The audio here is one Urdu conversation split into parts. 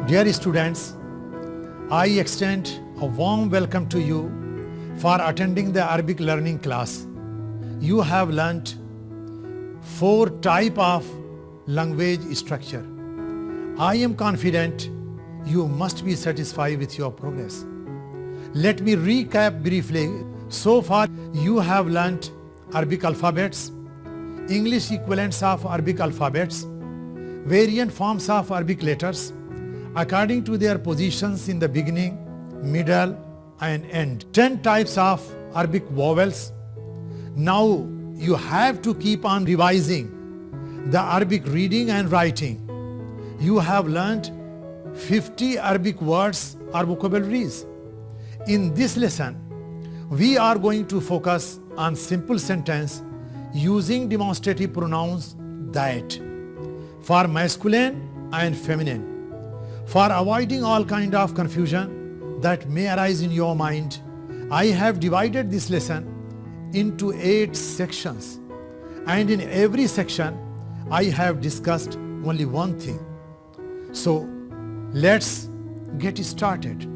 Dear students, I extend a warm welcome to you for attending the Arabic learning class. You have learnt 4 types of language structure. I am confident you must be satisfied with your progress. Let me recap briefly. So far, you have learnt Arabic alphabets, English equivalents of Arabic alphabets, variant forms of Arabic letters according to their positions in the beginning, middle and end. 10 types of Arabic vowels. Now you have to keep on revising the Arabic reading and writing. You have learnt 50 Arabic words or vocabularies. In this lesson, we are going to focus on simple sentence using demonstrative pronouns that for masculine and feminine. For avoiding all kind of confusion that may arise in your mind, I have divided this lesson into 8 sections, and in every section I have discussed only one thing. So let's get started.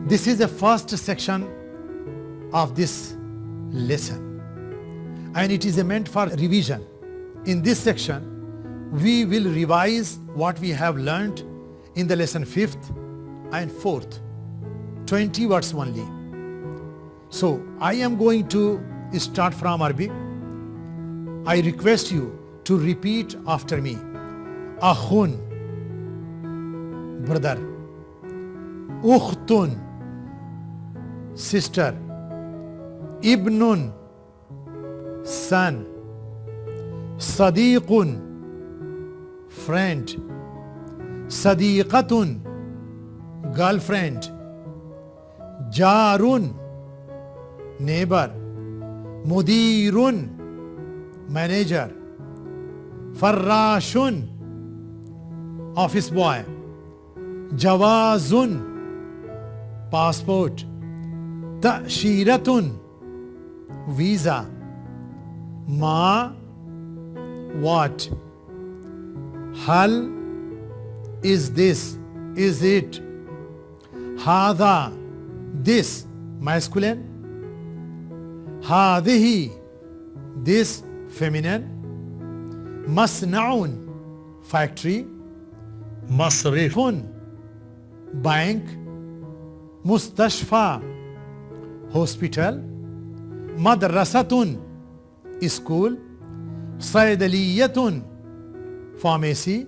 This is the first section of this lesson, and it is meant for revision. In this section, we will revise what we have learnt in the lesson 5th and 4th, 20 words only. So I am going to start from Arabic. I request you to repeat after me. Akhun, brother. Ukhtun, sister. Ibnun, son. Sadiqun, friend. Sadiqatun, girlfriend. Jarun, neighbor. Mudirun, manager. Farrashun, office boy. Jawazun, passport. Ta'shiratun, visa. Ma, what. Hal, is this, is it. Hada, this, masculine. Hadihi, this, feminine. Masna'un, factory. Masrifun, bank. Mustashfa, hospital. Madrasatun, school. Saydaliyatun, pharmacy.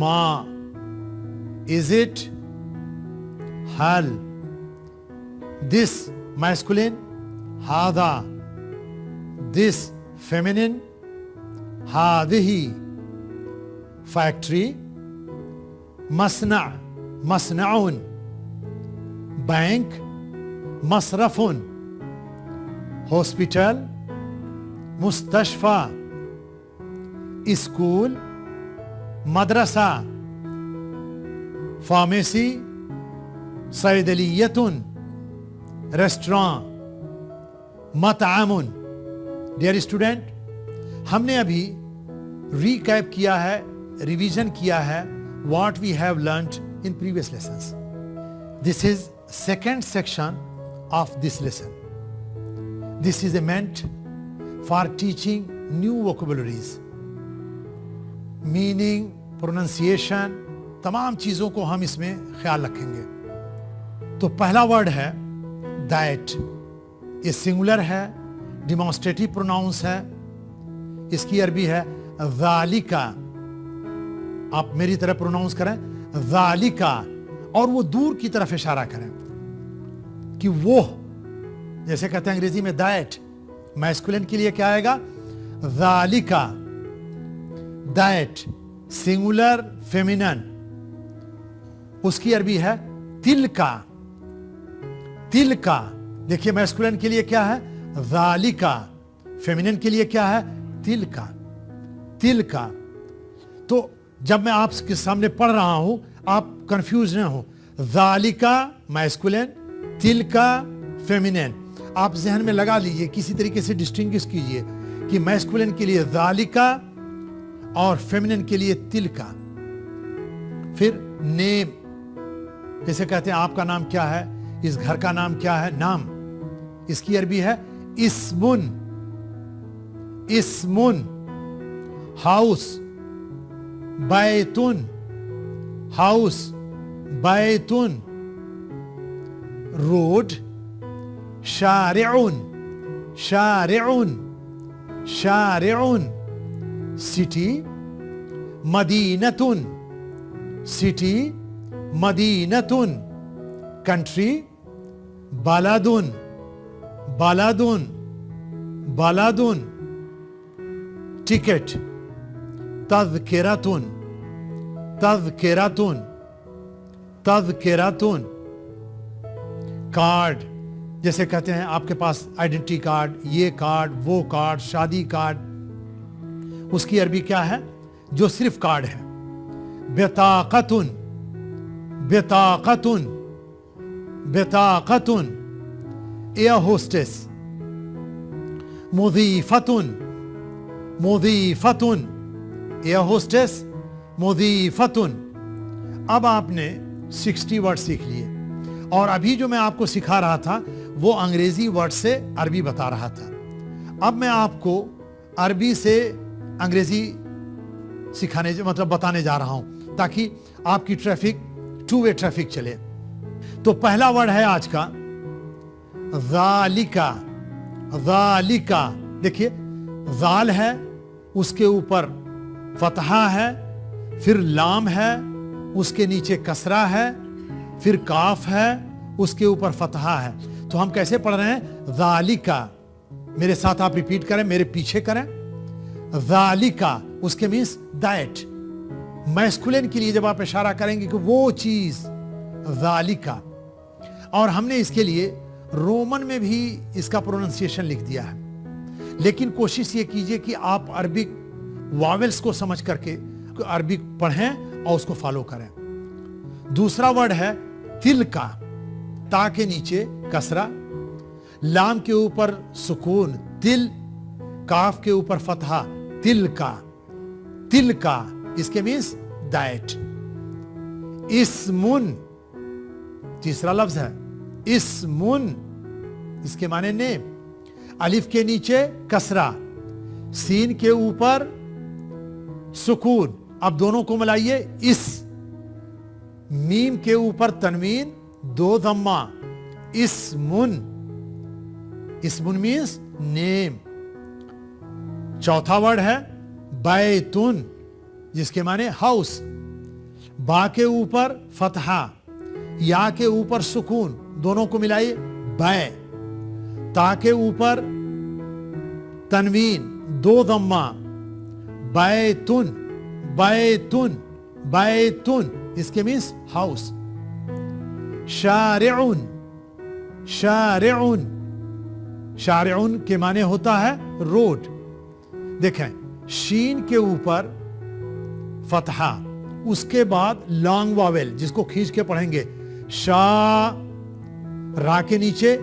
Ma, is it. Hal, this, masculine. Hada, this, feminine. Hadihi, factory. Masna', masna'un. Bank. Masrafun, hospital. Mustashfa, school. Madrasa, pharmacy, صیدلیتن, ریسٹوران, مطعم. ڈیئر اسٹوڈنٹ, ہم نے ابھی ریکیپ کیا ہے, ریویژن کیا ہے what we have learnt in previous lessons. This is second section of this lesson. This is meant for teaching new vocabularies, meaning, pronunciation, تمام چیزوں کو ہم اس میں خیال رکھیں گے. تو پہلا ورڈ ہے that. یہ سنگولر ہے, ڈیمانسٹریٹو پروناؤنس ہے. اس کی عربی ہے ذالک. آپ میری طرح پروناؤنس کریں ذالک, اور وہ دور کی طرف اشارہ کریں کہ وہ, جیسے کہتے ہیں انگریزی میں دیٹ. میسکولن کے لیے کیا آئے گا؟ ذالک. دیٹ سنگولر فیمینن, اس کی عربی ہے تلکا. تلکا. دیکھیے میسکولن کے لیے کیا ہے؟ ذالک. فیمینن کے لیے کیا ہے؟ تلکا. تلکا. تو جب میں آپ کے سامنے پڑھ رہا ہوں آپ کنفیوز نہ ہوں. ذالک میسکولن, تلکا فیمینن. آپ ذہن میں لگا لیجئے, کسی طریقے سے ڈسٹنگوش کیجئے کہ میسکولن کے لیے ذالک اور فیمینن کے لیے تلکا. پھر نیم, جیسے کہتے ہیں آپ کا نام کیا ہے, اس گھر کا نام کیا ہے, نام. اس کی عربی ہے اسمن. اسمن. ہاؤس, بیتن. ہاؤس, بیتن. روڈ, شارعن. شارعن. شارعن. سٹی, مدینتن. سٹی, مدینتن. کنٹری, بلدن. بلدن. بلدن. ٹکٹ, تذکرتن. تذکرتن. تذکرتن. کارڈ, جیسے کہتے ہیں آپ کے پاس آئیڈینٹی کارڈ, یہ کارڈ, وہ کارڈ, شادی کارڈ. اس کی عربی کیا ہے جو صرف کارڈ ہے؟ بطاقتن. بطاقتن. بطاقتن. Air hostess. مضیفتن. مضیفتن. ایئر ہوسٹس, مضیفتن. اب آپ نے 60 ورڈ سیکھ لیے, اور ابھی جو میں آپ کو سکھا رہا تھا وہ انگریزی ورڈ سے عربی بتا رہا تھا. اب میں آپ کو عربی سے انگریزی سکھانے, مطلب بتانے جا رہا ہوں تاکہ آپ کی ٹریفک ٹو وے ٹریفک چلے. تو پہلا ورڈ ہے آج کا ذالک. ذالک. دیکھیے ذال ہے, اس کے اوپر فتحہ ہے, پھر لام ہے, اس کے نیچے کسرہ ہے, پھر کاف ہے, اس کے اوپر فتحہ ہے. تو ہم کیسے پڑھ رہے ہیں؟ ذالک. میرے ساتھ آپ ریپیٹ کریں, میرے پیچھے کریں. ذالک, اس کے مینس دیٹ. میسکولن کے لیے جب آپ اشارہ کریں گے کہ وہ چیز, ذالک. اور ہم نے اس کے لیے رومن میں بھی اس کا پروننسیشن لکھ دیا ہے, لیکن کوشش یہ کیجئے کہ آپ عربک واولز کو سمجھ کر کے عربک پڑھیں اور اس کو فالو کریں. دوسرا ورڈ ہے تلکا. تا کے نیچے کسرہ, لام کے اوپر سکون, تل. کاف کے اوپر فتحہ, تلکا. تلکا, اس کے مینس دیٹ. اسمن, تیسرا لفظ ہے اسمن, اس کے معنی نیم. الف کے نیچے کسرہ, سین کے اوپر سکون. اب دونوں کو ملائیے, اس. میم کے اوپر تنوین, دو ضمہ, اسمن. اسمن مینس نیم. چوتھا ورڈ ہے بیتن, جس کے معنی ہاؤس. با کے اوپر فتحہ, یا کے اوپر سکون, دونوں کو ملائیے بے. تا کے اوپر تنوین, دو ضمہ, بیتن. بیتن. بیتن, اس کے مینس ہاؤس. شارعن. شارعن. شارعن کے معنی ہوتا ہے روڈ. دیکھیں, شین کے اوپر فتحہ, اس کے بعد لانگ واویل جس کو کھینچ کے پڑھیں گے, شا, را کے نیچے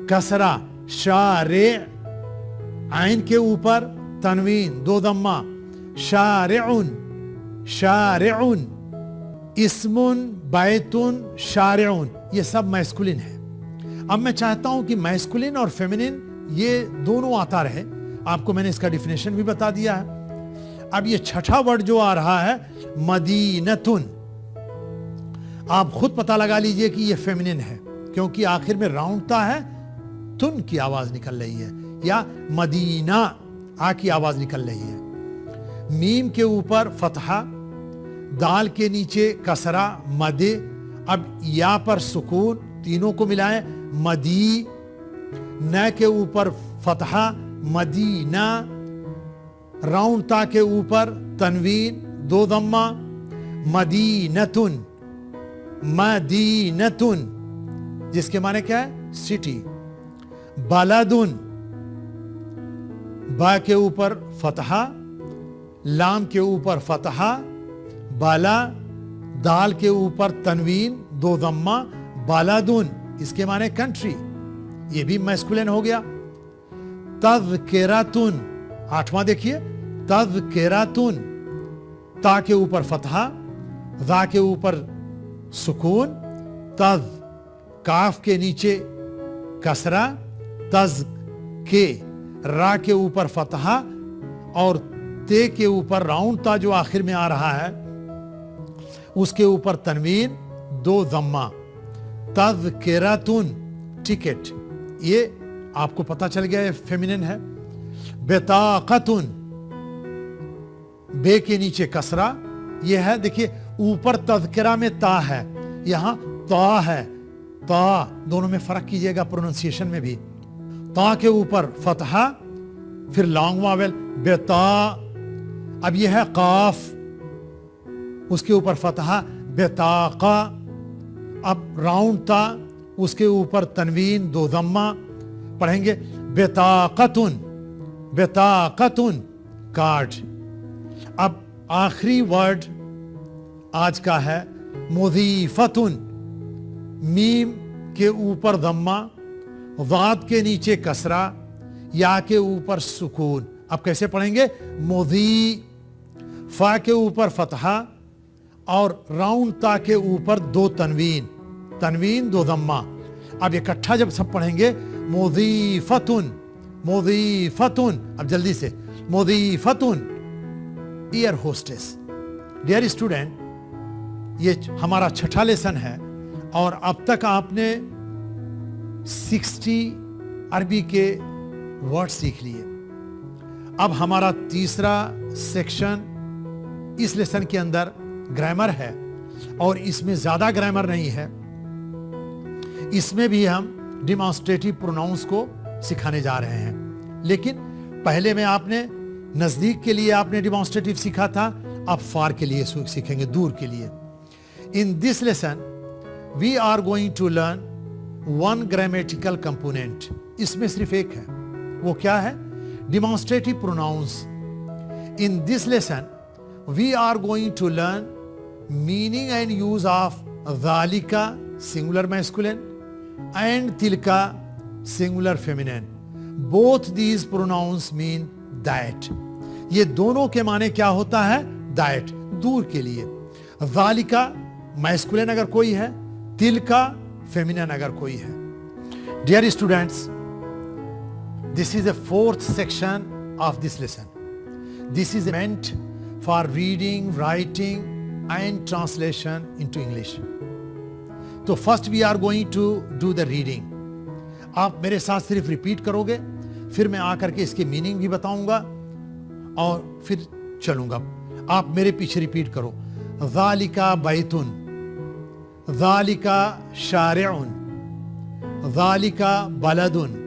کسرہ, شارع, عین کے اوپر تنوین دو ضمہ, شارعن, شارعن, اسمن, بیتن, شارعن, یہ سب میسکولن ہے. اب میں چاہتا ہوں کہ میسکولن اور فیمنن یہ دونوں آتا رہے. آپ کو میں نے اس کا ڈیفینیشن بھی بتا دیا ہے. اب یہ چھٹا ورڈ جو آ رہا ہے مدینتن, آپ خود پتہ لگا لیجئے کہ یہ فیمنن ہے کیونکہ آخر میں راؤنڈ تا ہے, تن کی آواز نکل رہی ہے, یا مدینہ آ کی آواز نکل رہی ہے. میم کے اوپر فتحہ, دال کے نیچے کسرہ مد, اب یا پر سکون, تینوں کو ملائیں مدی, ن کے اوپر فتحہ مدینہ, راؤنڈ تا کے اوپر تنوین دو ضمہ, مدینتن, مدینتن جس کے معنی کیا ہے سٹی. بلدن, با کے اوپر فتحہ, لام کے اوپر فتحہ, بالا, دال کے اوپر تنوین دو ضمہ, بلدن اس کے معنی کنٹری, یہ بھی میسکولن ہو گیا. تذکرتن, آٹھواں دیکھیے تذکرتن, تا کے اوپر فتحہ, ذا کے اوپر سکون, تذ, کاف کے نیچے کسرہ, تز کے, را کے اوپر فتحہ اور تے کے اوپر راؤنڈ تا جو آخر میں آ رہا ہے اس کے اوپر تنوین دو ضمہ, تذکرتن ٹکٹ, یہ آپ کو پتہ چل گیا یہ فیمنن ہے. بطاقتن, بے کے نیچے کسرہ, یہ ہے دیکھیے اوپر تذکرہ میں تا ہے, یہاں تا ہے, تا, دونوں میں فرق کیجئے گا پروننسیشن میں بھی. تا کے اوپر فتحہ پھر لانگ واویل بتا, اب یہ ہے قاف, اس کے اوپر فتحہ بطاقہ, اب راؤنڈ تا, اس کے اوپر تنوین دو ضمہ, پڑھیں گے بطاقتن, بطاقتن کارڈ. اب آخری ورڈ آج کا ہے مضیفتن, میم کے اوپر ضمہ, ضاد کے نیچے کسرہ, یا کے اوپر سکون. اب کیسے پڑھیں گے مضی, فا کے اوپر فتحہ اور راؤنڈ تا کے اوپر دو تنوین, تنوین دو ضمہ. اب اکٹھا جب سب پڑھیں گے مضیفتن, مضیفتن, اب جلدی سے مضیفتن, ایئر ہوسٹس. ڈیئر اسٹوڈنٹ, یہ ہمارا چھٹا لیسن ہے اور اب تک آپ نے 60 عربی کے ورڈ سیکھ لیے. اب ہمارا تیسرا سیکشن اس لیسن کے اندر گرامر ہے اور اس میں زیادہ گرامر نہیں ہے, اس میں بھی ہم ڈیمانسٹریٹو پروناؤنس کو سکھانے جا رہے ہیں. لیکن پہلے میں آپ نے نزدیک کے لیے آپ نے ڈیمانسٹریٹو سیکھا تھا, اب فار کے لیے سیکھیں گے, دور کے لیے. In this lesson, we are going to learn one grammatical component. اس میں صرف ایک ہے, وہ کیا ہے demonstrative pronouns. In this lesson, we are going to learn meaning and use of ذالکا singular masculine and تلکا singular feminine. Both these pronouns mean that. یہ دونوں کے معنی کیا ہوتا ہے that, دور کے لیے. ذالکا masculine اگر کوئی ہے, تلکا feminine اگر کوئی ہے. Dear students, this is the fourth section of this lesson. This is meant for reading, writing and translation into English. تو first we are going to do the reading. آپ میرے ساتھ صرف ریپیٹ کرو گے, پھر میں آ کر کے اس کے میننگ بھی بتاؤں گا اور پھر چلوں گا. آپ میرے پیچھے ریپیٹ کرو. ذالکا بیتن, ذالکا شارعن, ذالکا بلدن,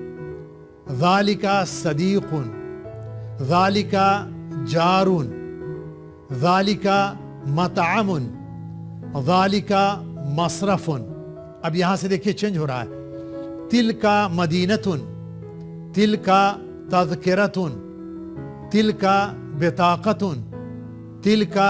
ذالکا صدیقن, ذالکا جارن, ذالکا مطعمن, ذالکا مصرفن. اب یہاں سے دیکھیے چینج ہو رہا ہے. تلکا مدینتن, تلکا تذکرتن, تلکا بطاقتن, تلکا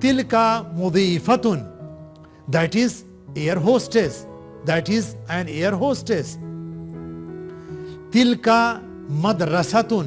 tilka mudhifatun, that is air hostess, that is an air hostess. tilka madrasatun,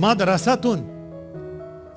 madrasatun,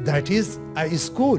that is a school,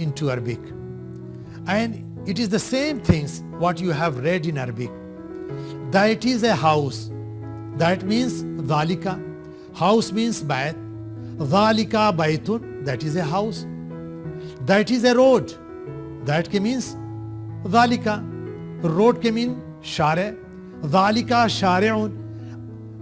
into Arabic, and it is the same things what you have read in Arabic. That is a house, that means dhalika, house means bayt, dhalika baytun, that is a house. That is a road, that ke means dhalika, road ke mean share, dhalika share'un.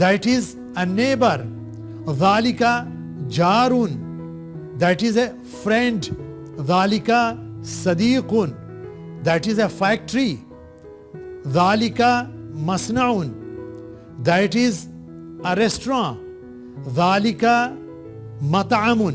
that is a neighbor, dhalika jarun, that is a friend, dhalika sadiqun, that is a factory, dhalika masna'un, that is a restaurant, dhalika mat'amun।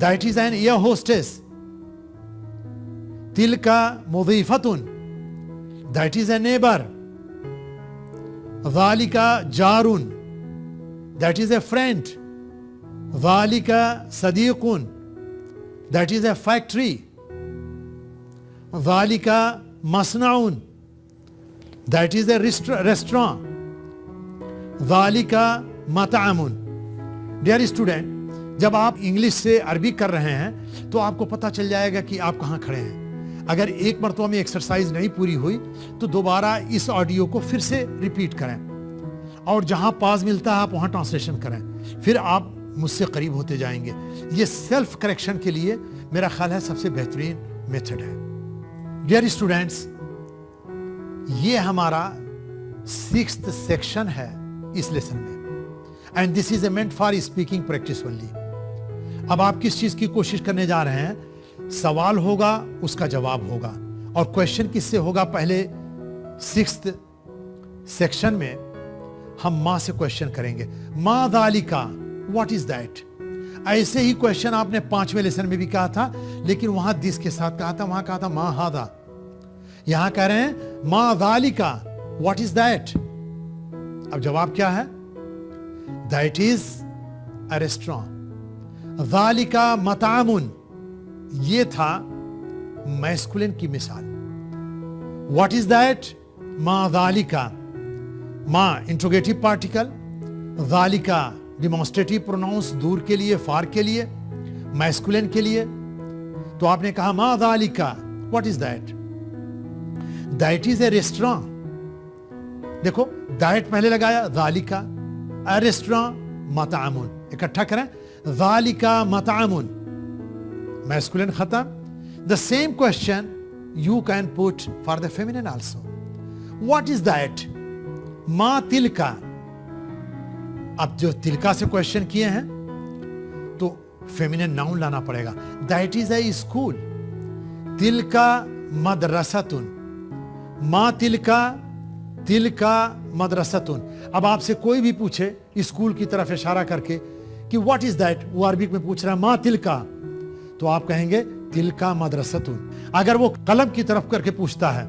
that is an air hostess, tilka mudhifatun, that is a neighbor. Dhalika jarun, that is a friend. Dhalika sadiqun, that is a factory. Dhalika masna'un, that is a restaurant. Dhalika mat'amun. Dear student, جب آپ انگلش سے عربی کر رہے ہیں تو آپ کو پتہ چل جائے گا کہ آپ کہاں کھڑے ہیں. اگر ایک مرتبہ میں ایکسرسائز نہیں پوری ہوئی تو دوبارہ اس آڈیو کو پھر سے ریپیٹ کریں اور جہاں پاز ملتا ہے آپ وہاں ٹرانسلیشن کریں, پھر آپ مجھ سے قریب ہوتے جائیں گے. یہ سیلف کریکشن کے لیے میرا خیال ہے سب سے بہترین میتھڈ ہے. ڈیئر اسٹوڈینٹس, یہ ہمارا 6th سیکشن ہے اس لیسن میں, and this is a meant for speaking practice only. اب آپ کس چیز کی کوشش کرنے جا رہے ہیں؟ سوال ہوگا, اس کا جواب ہوگا, اور کویشچن کس سے ہوگا؟ پہلے 6th سیکشن میں ہم ماں سے کویشچن کریں گے. ما ذالکا, واٹ از دیٹ؟ ایسے ہی کویشچن آپ نے 5ویں لیسن میں بھی کہا تھا, لیکن وہاں دس کے ساتھ کہا تھا, وہاں کہا تھا ما ہاذا. یہاں کہہ رہے ہیں ما ذالکا, واٹ از دیٹ؟ اب جواب کیا ہے؟ That is a restaurant. ذالکا مطعم, یہ تھا میسکولن کی مثال. What is that? ما ذالکا. ما انٹروگیٹو پارٹیکل, ذالکا ڈیمانسٹریٹو پروناؤنس دور کے لیے, فار کے لیے, میسکولن کے لیے. تو آپ نے کہا ما ذالکا, what is that? That is a restaurant. دیکھو دیٹ پہلے لگایا, ذالکا اے ریسٹورانٹ, مطعم, اکٹھا کریں, ذالکا مطعم, masculine ختم. The same question you can put for the feminine also. What is that? ما تلکا. اب جو تلکا سے کویشچن کیے ہیں تو فیمینن ناؤن لانا پڑے گا. That is a school. تلکا مدرستن. ما تلکا, تلکا مدرستن. اب آپ سے کوئی بھی پوچھے اسکول کی طرف اشارہ کر کے کہ واٹ از دیٹ, وہ عربک میں پوچھ رہا ہے ما تلکا, تو آپ کہیں گے تلکا مدرستن. اگر وہ قلم کی طرف کر کے پوچھتا ہے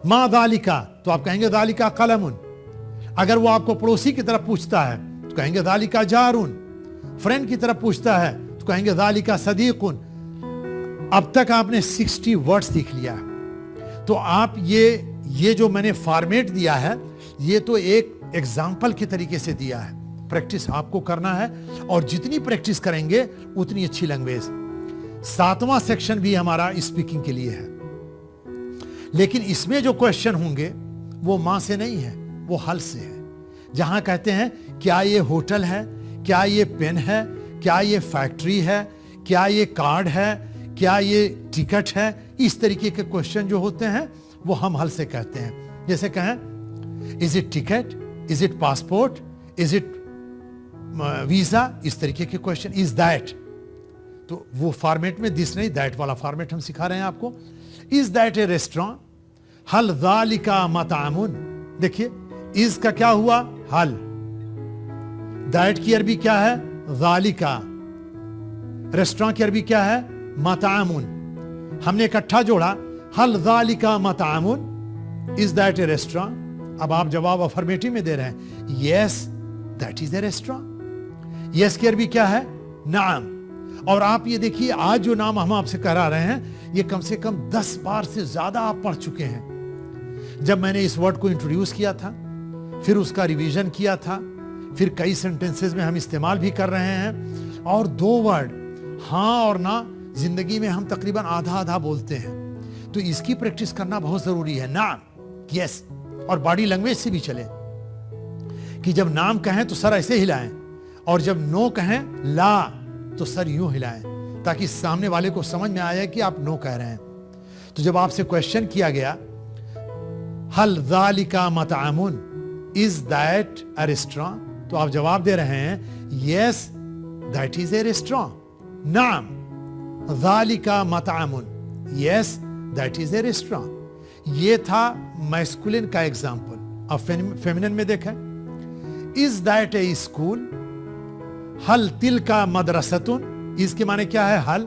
ما ذالکا, تو آپ کہیں گے ذالکا قلم. اگر وہ آپ کو پڑوسی کی طرف پوچھتا ہے تو کہیں گے ذالکا جارن. فرینڈ کی طرف پوچھتا ہے تو کہیں گے ذالکا صدیق. اب تک آپ نے 60 ورڈ سیکھ لیا. تو آپ یہ جو میں نے فارمیٹ دیا ہے یہ تو ایک ایگزامپل کے طریقے سے دیا ہے. پریکٹس آپ کو کرنا ہے, اور جتنی پریکٹس کریں گے اتنی اچھی لینگویج. 7واں سیکشن بھی ہمارا اسپیکنگ کے لیے ہے, لیکن اس میں جو کویشچن ہوں گے وہ ماں سے نہیں ہے, وہ حل سے ہے. جہاں کہتے ہیں کیا یہ ہوٹل ہے, کیا یہ پین ہے, کیا یہ فیکٹری ہے, کیا یہ کارڈ ہے, کیا یہ ٹکٹ ہے, اس طریقے کے کویشچن جو ہوتے ہیں وہ ہم حل سے کہتے ہیں. جیسے کہیں is it ticket, is it passport, is it visa, اس طریقے کے کویشچن. از دیٹ, تو وہ فارمیٹ میں دس نہیں, دیٹ والا فارمیٹ ہم سکھا رہے ہیں آپ کو. از دیٹ اے ریسٹورانٹ, حل ذالکا مطعم. دیکھیے از کا کیا ہوا, حل. دیٹ کی عربی کیا ہے, ذالکا. ریسٹورانٹ کی عربی کیا ہے, مطعم. ہم نے اکٹھا جوڑا, حل ذالکا مطعم, از دیٹ اے ریسٹورانٹ. اب آپ جواب افرمیٹو میں دے رہے ہیں, yes that is a restaurant. یس کی عربی کیا ہے, نعم. اور آپ یہ دیکھیے آج جو نام ہم آپ سے کرا رہے ہیں یہ کم سے کم 10 بار سے زیادہ آپ پڑھ چکے ہیں. جب میں نے اس ورڈ کو انٹروڈیوس کیا تھا, پھر اس کا ریویژن کیا تھا, پھر کئی سینٹنسز میں ہم استعمال بھی کر رہے ہیں, اور 2 ورڈ ہاں اور نہ زندگی میں ہم تقریباً آدھا بولتے ہیں. تو اس کی پریکٹس کرنا بہت ضروری ہے. نعم, یس, اور باڈی لینگویج سے بھی چلے کہ جب نام کہیں تو سر ایسے ہلائیں, اور جب نو کہیں لا تو سر یوں ہلائیں, تاکہ سامنے والے کو سمجھ میں آئے کہ آپ نو کہہ رہے ہیں. تو جب آپ سے کویشچن کیا گیا حل ذالکا مطعم, از دیٹ اے ریسٹورانٹ, تو آپ جواب دے رہے ہیں yes that is a restaurant. نعم ذالکا مطعم, yes that is a restaurant. یہ تھا میسکولن کا ایگزامپل. اب فیمینن میں دیکھیں, از دیٹ اے اسکول, حل تلکا مدرستن. اس کے معنی کیا ہے, حل.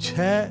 6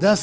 10